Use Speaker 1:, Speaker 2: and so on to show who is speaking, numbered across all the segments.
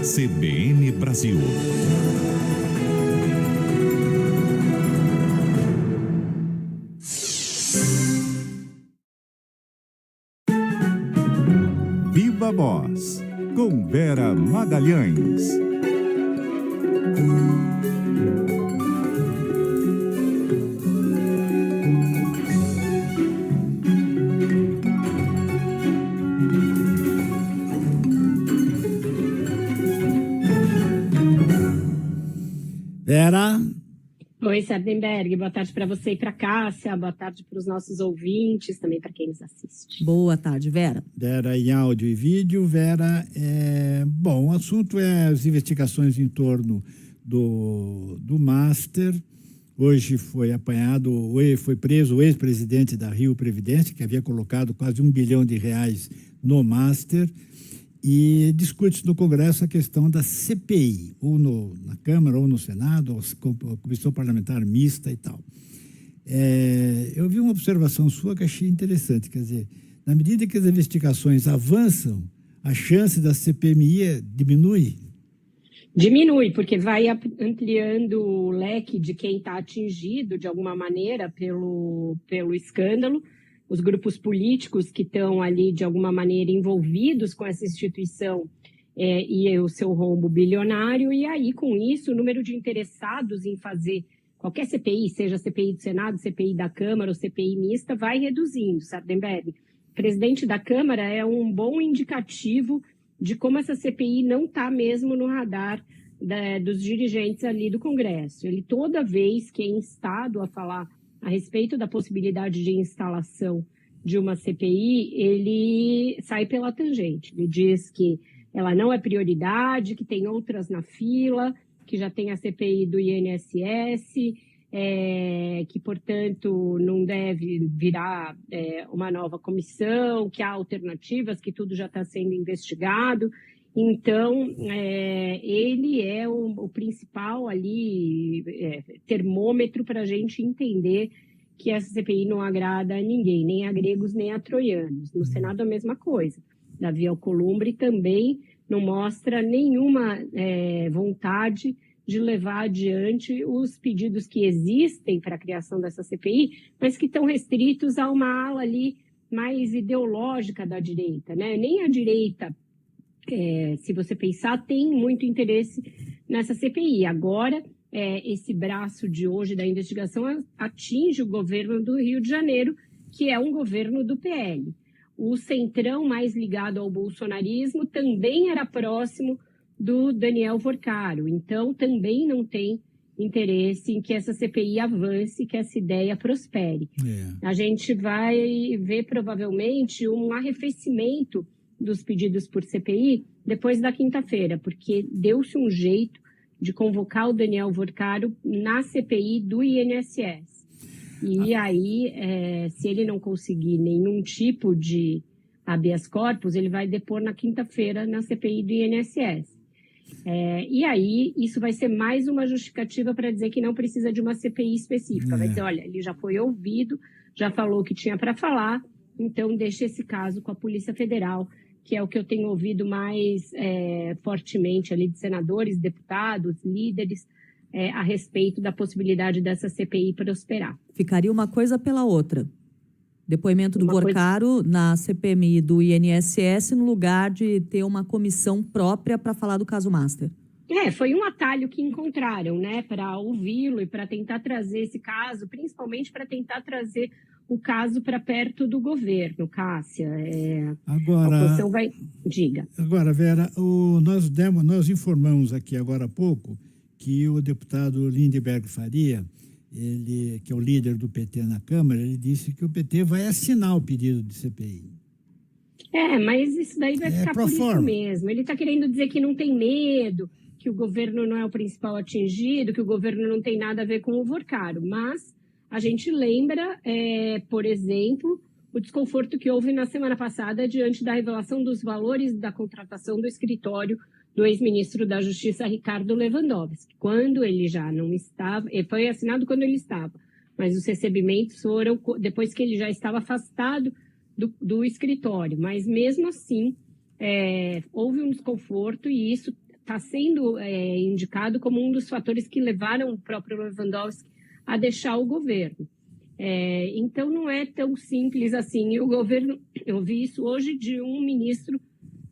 Speaker 1: CBN Brasil. Viva Voz, com Vera Magalhães.
Speaker 2: Vera?
Speaker 3: Oi, Sardenberg, boa tarde para você e para Cássia, boa tarde para os nossos ouvintes, também para quem nos assiste.
Speaker 4: Boa tarde, Vera.
Speaker 2: Vera em áudio e vídeo. Vera, bom, o assunto é as investigações em torno do Master. Hoje foi preso o ex-presidente da Rio Previdência, que havia colocado quase R$1 bilhão no Master. E discute no Congresso a questão da CPI, ou na Câmara ou no Senado, ou Comissão Parlamentar Mista e tal. Eu vi uma observação sua que achei interessante, quer dizer, na medida que as investigações avançam, a chance da CPMI diminui?
Speaker 3: Diminui, porque vai ampliando o leque de quem está atingido, de alguma maneira, pelo escândalo. Os grupos políticos que estão ali, de alguma maneira, envolvidos com essa instituição e o seu rombo bilionário, e aí, com isso, o número de interessados em fazer qualquer CPI, seja CPI do Senado, CPI da Câmara ou CPI mista, vai reduzindo, Sardenberg. O presidente da Câmara é um bom indicativo de como essa CPI não está mesmo no radar dos dirigentes ali do Congresso. Ele, toda vez que é instado a falar a respeito da possibilidade de instalação de uma CPI, ele sai pela tangente. Ele diz que ela não é prioridade, que tem outras na fila, que já tem a CPI do INSS, que, portanto, não deve virar uma nova comissão, que há alternativas, que tudo já está sendo investigado. Então, ele é o principal ali termômetro para a gente entender que essa CPI não agrada a ninguém, nem a gregos, nem a troianos. No Senado, a mesma coisa. Davi Alcolumbre também não mostra nenhuma vontade de levar adiante os pedidos que existem para a criação dessa CPI, mas que estão restritos a uma ala ali mais ideológica da direita, né? Nem a direita, se você pensar, tem muito interesse nessa CPI. Agora, esse braço de hoje da investigação atinge o governo do Rio de Janeiro, que é um governo do PL. O centrão mais ligado ao bolsonarismo também era próximo do Daniel Vorcaro, então também não tem interesse em que essa CPI avance, que essa ideia prospere. A gente vai ver provavelmente um arrefecimento dos pedidos por CPI depois da quinta-feira, porque deu-se um jeito de convocar o Daniel Vorcaro na CPI do INSS. E aí, se ele não conseguir nenhum tipo de habeas corpus, ele vai depor na quinta-feira na CPI do INSS. E aí, isso vai ser mais uma justificativa para dizer que não precisa de uma CPI específica. Vai dizer, olha, ele já foi ouvido, já falou o que tinha para falar, então deixa esse caso com a Polícia Federal, que é o que eu tenho ouvido mais fortemente ali de senadores, deputados, líderes, a respeito da possibilidade dessa CPI prosperar.
Speaker 4: Ficaria uma coisa pela outra. Depoimento do Vorcaro na CPMI do INSS, no lugar de ter uma comissão própria para falar do caso Master.
Speaker 3: Foi um atalho que encontraram, né, para ouvi-lo e para tentar trazer esse caso, principalmente para tentar trazer o caso para perto do governo, Cássia.
Speaker 2: Agora,
Speaker 3: a oposição vai... Diga.
Speaker 2: Agora, Vera, nós informamos aqui agora há pouco que o deputado Lindenberg Faria, ele, que é o líder do PT na Câmara, ele disse que o PT vai assinar o pedido de CPI.
Speaker 3: Mas isso daí vai ficar por isso mesmo. Ele está querendo dizer que não tem medo, que o governo não é o principal atingido, que o governo não tem nada a ver com o Vorcaro. Mas a gente lembra, por exemplo, o desconforto que houve na semana passada diante da revelação dos valores da contratação do escritório do ex-ministro da Justiça, Ricardo Lewandowski. Quando ele já não estava, foi assinado quando ele estava, mas os recebimentos foram depois que ele já estava afastado do escritório. Mas mesmo assim, houve um desconforto e isso está sendo indicado como um dos fatores que levaram o próprio Lewandowski a deixar o governo. Então, não é tão simples assim. E o governo, eu vi isso hoje de um ministro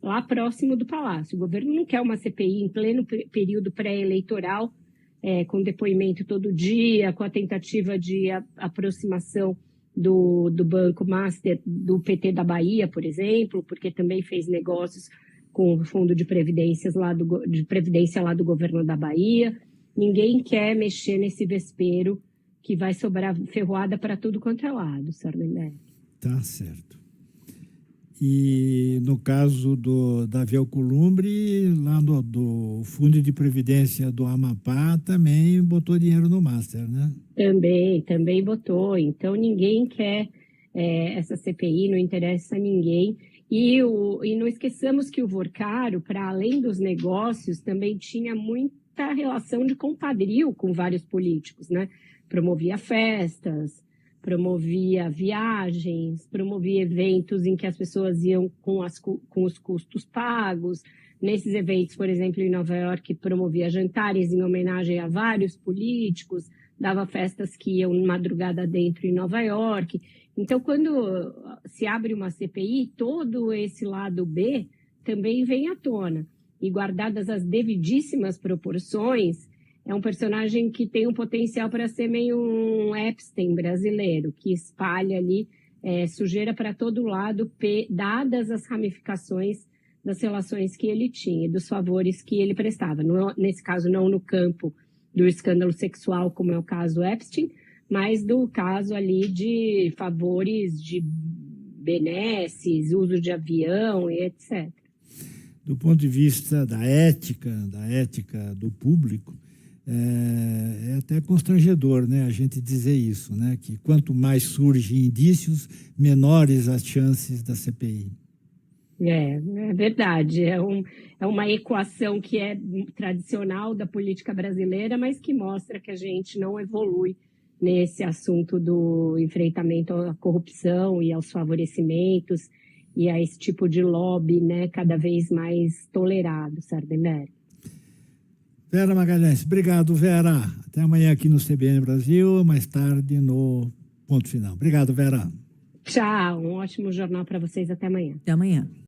Speaker 3: lá próximo do Palácio. O governo não quer uma CPI em pleno período pré-eleitoral, com depoimento todo dia, com a tentativa de aproximação do Banco Master do PT da Bahia, por exemplo, porque também fez negócios com o fundo de previdência lá do governo da Bahia. Ninguém quer mexer nesse vespeiro que vai sobrar ferroada para tudo quanto é lado, Sardenberg.
Speaker 2: Tá certo. E no caso do Davi Alcolumbre, lá do Fundo de Previdência do Amapá, também botou dinheiro no Master, né?
Speaker 3: Também botou. Então, ninguém quer essa CPI, não interessa a ninguém. E não esqueçamos que o Vorcaro, para além dos negócios, também tinha muita relação de compadrio com vários políticos, né? Promovia festas, promovia viagens, promovia eventos em que as pessoas iam com os custos pagos. Nesses eventos, por exemplo, em Nova York, promovia jantares em homenagem a vários políticos, dava festas que iam madrugada dentro em Nova York. Então, quando se abre uma CPI, todo esse lado B também vem à tona. E guardadas as devidíssimas proporções, é um personagem que tem um potencial para ser meio um Epstein brasileiro, que espalha ali sujeira para todo lado, dadas as ramificações das relações que ele tinha, dos favores que ele prestava. Nesse caso, não no campo do escândalo sexual, como é o caso Epstein, mas do caso ali de favores de benesses, uso de avião e etc.
Speaker 2: Do ponto de vista da ética do público, é até constrangedor, né, a gente dizer isso, né, que quanto mais surgem indícios, menores as chances da CPI.
Speaker 3: É verdade. É uma equação que é tradicional da política brasileira, mas que mostra que a gente não evolui nesse assunto do enfrentamento à corrupção e aos favorecimentos e a esse tipo de lobby, né, cada vez mais tolerado, Sardenberg.
Speaker 2: Vera Magalhães, obrigado, Vera. Até amanhã aqui no CBN Brasil, mais tarde no Ponto Final. Obrigado, Vera.
Speaker 3: Tchau, um ótimo jornal para vocês. Até amanhã.
Speaker 4: Até amanhã.